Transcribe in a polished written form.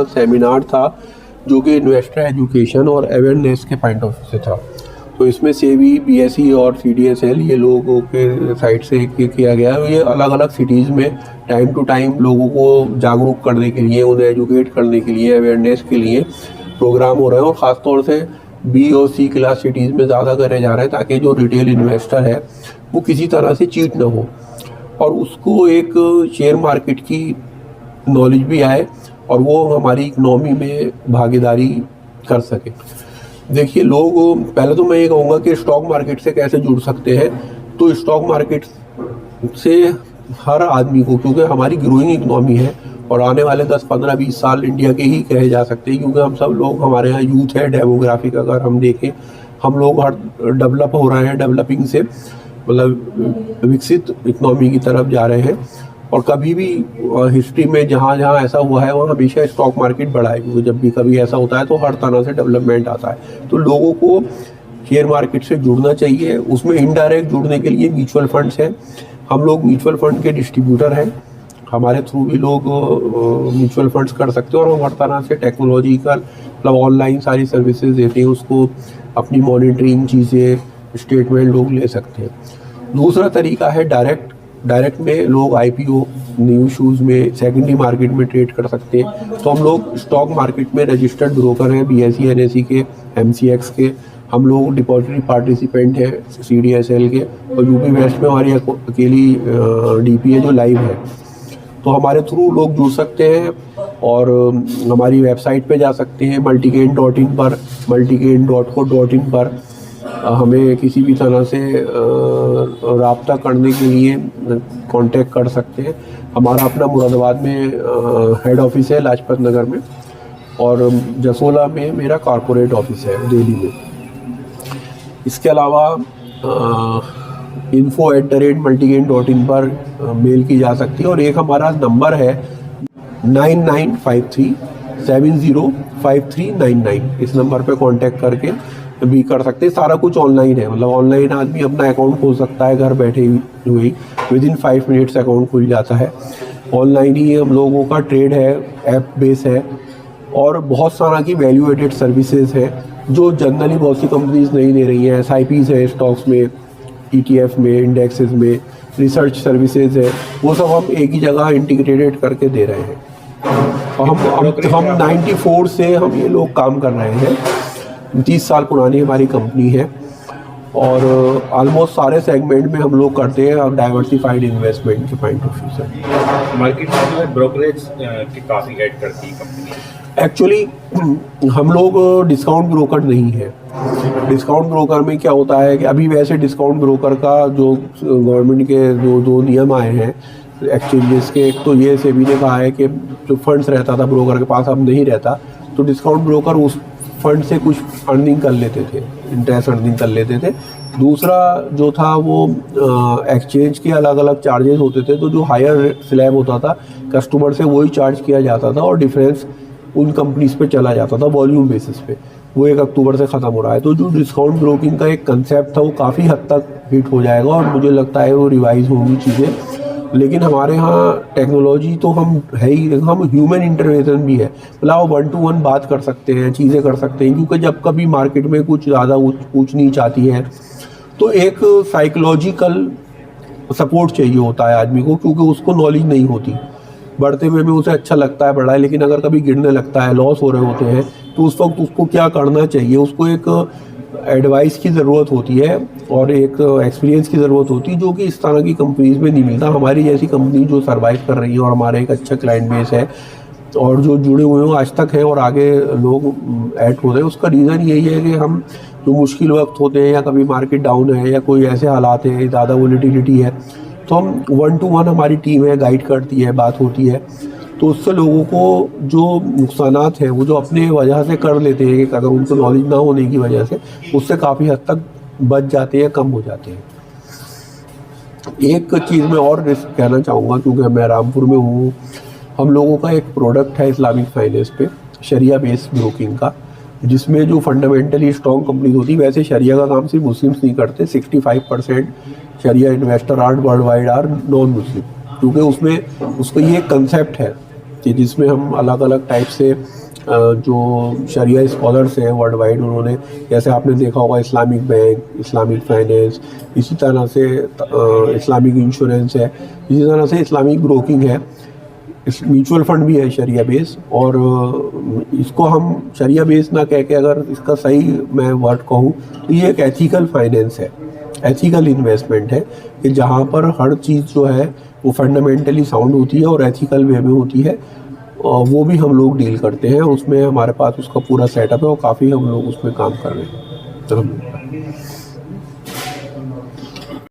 Seminar था जो कि इन्वेस्टर एजुकेशन और अवेयरनेस के पॉइंट ऑफ व्यू से था। तो इसमें सेबी, बीएसई और सीडीएसएल ये लोगों के साइड से किया गया। ये अलग अलग सिटीज़ में टाइम टू टाइम लोगों को जागरूक करने के लिए, उन्हें एजुकेट करने के लिए, अवेयरनेस के लिए प्रोग्राम हो रहे हैं और ख़ासतौर से बी और सी क्लास सिटीज़ में ज़्यादा करे जा रहे हैं ताकि जो रिटेल इन्वेस्टर है वो किसी तरह से चीट ना हो और उसको एक शेयर मार्केट की नॉलेज भी आए और वो हमारी इकनॉमी में भागीदारी कर सके। देखिए, लोग, पहले तो मैं ये कहूँगा कि स्टॉक मार्केट से कैसे जुड़ सकते हैं। तो स्टॉक मार्केट से हर आदमी को, क्योंकि हमारी ग्रोइंग इकनॉमी है और आने वाले 10, 15, 20 साल इंडिया के ही कहे जा सकते हैं, क्योंकि हम सब लोग, हमारे यहाँ यूथ है, डेमोग्राफिक अगर हम देखें, हम लोग हर डेवलप हो रहे हैं, डेवलपिंग से मतलब विकसित इकनॉमी की तरफ जा रहे हैं। और कभी भी हिस्ट्री में जहाँ जहाँ ऐसा हुआ है वहाँ हमेशा स्टॉक मार्केट बढ़ा है, क्योंकि जब भी कभी ऐसा होता है तो हर तरह से डेवलपमेंट आता है। तो लोगों को शेयर मार्केट से जुड़ना चाहिए। उसमें इनडायरेक्ट जुड़ने के लिए म्यूचुअल फंड्स हैं, हम लोग म्यूचुअल फंड के डिस्ट्रीब्यूटर हैं, हमारे थ्रू भी लोग म्यूचुअल फंड्स कर सकते हैं और हम हर तरह से टेक्नोलॉजिकल मतलब ऑनलाइन सारी सर्विसेज देते हैं, उसको अपनी मॉनिटरिंग चीज़ें, स्टेटमेंट लोग ले सकते हैं। दूसरा तरीका है डायरेक्ट में लोग आईपीओ, न्यू इशूज़ में, सेकेंडरी मार्केट में ट्रेड कर सकते हैं। तो हम लोग स्टॉक मार्केट में रजिस्टर्ड ब्रोकर हैं, बीएसई, एनएसई के, एमसीएक्स के, हम लोग डिपॉजिटरी पार्टिसिपेंट हैं सीडीएसएल के, और यूपी वेस्ट में हमारी अकेली डीपी है जो लाइव है। तो हमारे थ्रू लोग जुड़ सकते हैं और हमारी वेबसाइट पे जा सकते हैं multigain.in पर, multigain.co.in पर हमें किसी भी तरह से राब्ता करने के लिए कांटेक्ट कर सकते हैं। हमारा अपना मुरादाबाद में हेड ऑफिस है लाजपत नगर में, और जसोला में मेरा कॉरपोरेट ऑफिस है दिल्ली में। इसके अलावा info@multigain.in पर मेल की जा सकती है, और एक हमारा नंबर है 9953705399। इस नंबर पे कांटेक्ट करके भी कर सकते हैं। सारा कुछ ऑनलाइन है, मतलब ऑनलाइन आदमी अपना अकाउंट खोल सकता है, घर बैठे हुए ही विदिन 5 मिनट्स अकाउंट खुल जाता है। ऑनलाइन ही हम लोगों का ट्रेड है, ऐप बेस है, और बहुत सारा की वैल्यू एडेड सर्विसेज है जो जनरली बहुत सी कंपनीज नहीं दे रही हैं। SIPs है, स्टॉक्स में, ETF में, इंडेक्सेस में, रिसर्च सर्विसेज है, वो सब हम एक ही जगह इंटीग्रेटेड करके दे रहे हैं। और हम 94 से हम ये लोग काम कर रहे हैं। 30 साल पुरानी हमारी कंपनी है और ऑलमोस्ट सारे सेगमेंट में हम लोग करते हैं और डाइवर्सिफाइड इन्वेस्टमेंट के पॉइंट ऑफ व्यू से। मार्केट में ब्रोकरेज की काफ़ी ऐड करती है कंपनी। एक्चुअली हम लोग डिस्काउंट ब्रोकर नहीं है। डिस्काउंट ब्रोकर में क्या होता है कि अभी वैसे डिस्काउंट ब्रोकर का जो गवर्नमेंट के जो 2 नियम आए हैं एक्सचेंजेस के, एक तो ये सेबी ने कहा है कि जो फंड्स रहता था ब्रोकर के पास अब नहीं रहता, तो डिस्काउंट ब्रोकर उस फंड से कुछ अर्निंग कर लेते थे, इंटरेस्ट अर्निंग कर लेते थे। दूसरा जो था वो एक्सचेंज के अलग अलग चार्जेस होते थे, तो जो हायर स्लैब होता था कस्टमर से वही चार्ज किया जाता था और डिफरेंस उन कंपनीज पे चला जाता था वॉल्यूम बेसिस पे। वो 1 अक्टूबर से ख़त्म हो रहा है। तो जो डिस्काउंट ब्रोकिंग का एक कंसेप्ट था वो काफ़ी हद तक हिट हो जाएगा और मुझे लगता है वो रिवाइज होंगी चीज़ें। लेकिन हमारे यहाँ टेक्नोलॉजी तो हम है ही, हम ह्यूमन इंटरवेंशन भी है, मतलब 1 to 1 बात कर सकते हैं, चीज़ें कर सकते हैं। क्योंकि जब कभी मार्केट में कुछ ज़्यादा ऊँच नीच आती है तो एक साइकोलॉजिकल सपोर्ट चाहिए होता है आदमी को, क्योंकि उसको नॉलेज नहीं होती। बढ़ते हुए में उसे अच्छा लगता है बढ़ा है, लेकिन अगर कभी गिरने लगता है, लॉस हो रहे होते हैं, तो उस वक्त उसको क्या करना चाहिए, उसको एक एडवाइस की ज़रूरत होती है और एक एक्सपीरियंस की ज़रूरत होती है, जो कि इस तरह की कंपनीज़ में नहीं मिलता। हमारी जैसी कंपनी जो सर्वाइव कर रही है और हमारा एक अच्छा क्लाइंट बेस है और जो जुड़े हुए हैं आज तक हैं और आगे लोग ऐड हो रहे हैं, उसका रीज़न यही है कि हम जो मुश्किल वक्त होते हैं या कभी मार्केट डाउन है या कोई ऐसे हालात हैं, ज़्यादा वोलेटिलिटी है, तो हम 1 to 1 हमारी टीम है, गाइड करती है, बात होती है। तो उससे लोगों को जो नुकसानात हैं वो जो अपने वजह से कर लेते हैं, कि अगर उनको नॉलेज ना होने की वजह से, उससे काफ़ी हद तक बच जाते हैं, कम हो जाते हैं। एक चीज़ मैं और रिस्क कहना चाहूँगा, क्योंकि मैं रामपुर में हूँ, हम लोगों का एक प्रोडक्ट है इस्लामिक फाइनेंस पे, शरिया बेस्ड ब्रोकिंग का, जिसमें जो फंडामेंटली स्ट्रॉन्ग कंपनीज होती है, वैसे शरिया का काम सिर्फ मुस्लिम्स नहीं करते, 65% शरिया investor are world wide are non Muslim, क्योंकि उसमें उसको ये कंसेप्ट है कि जिसमें हम अलग अलग टाइप से जो शरिया स्कॉलर्स हैं वर्ल्ड वाइड, उन्होंने जैसे आपने देखा होगा इस्लामिक बैंक, इस्लामिक फाइनेंस, इसी तरह से इस्लामिक इंश्योरेंस है, इसी तरह से इस्लामिक ब्रोकिंग है, इस म्यूचुअल फंड भी है शरिया बेस। और इसको हम शरिया बेस ना कह के अगर इसका सही मैं वर्ड कहूँ तो ये एक एथिकल फाइनेंस है, एथिकल इन्वेस्टमेंट है कि जहाँ पर हर चीज़ जो है वो फंडामेंटली साउंड होती है और एथिकल वे में होती है, और वो भी हम लोग डील करते हैं। उसमें हमारे पास उसका पूरा सेटअप है और काफ़ी हम लोग उसमें काम कर रहे हैं।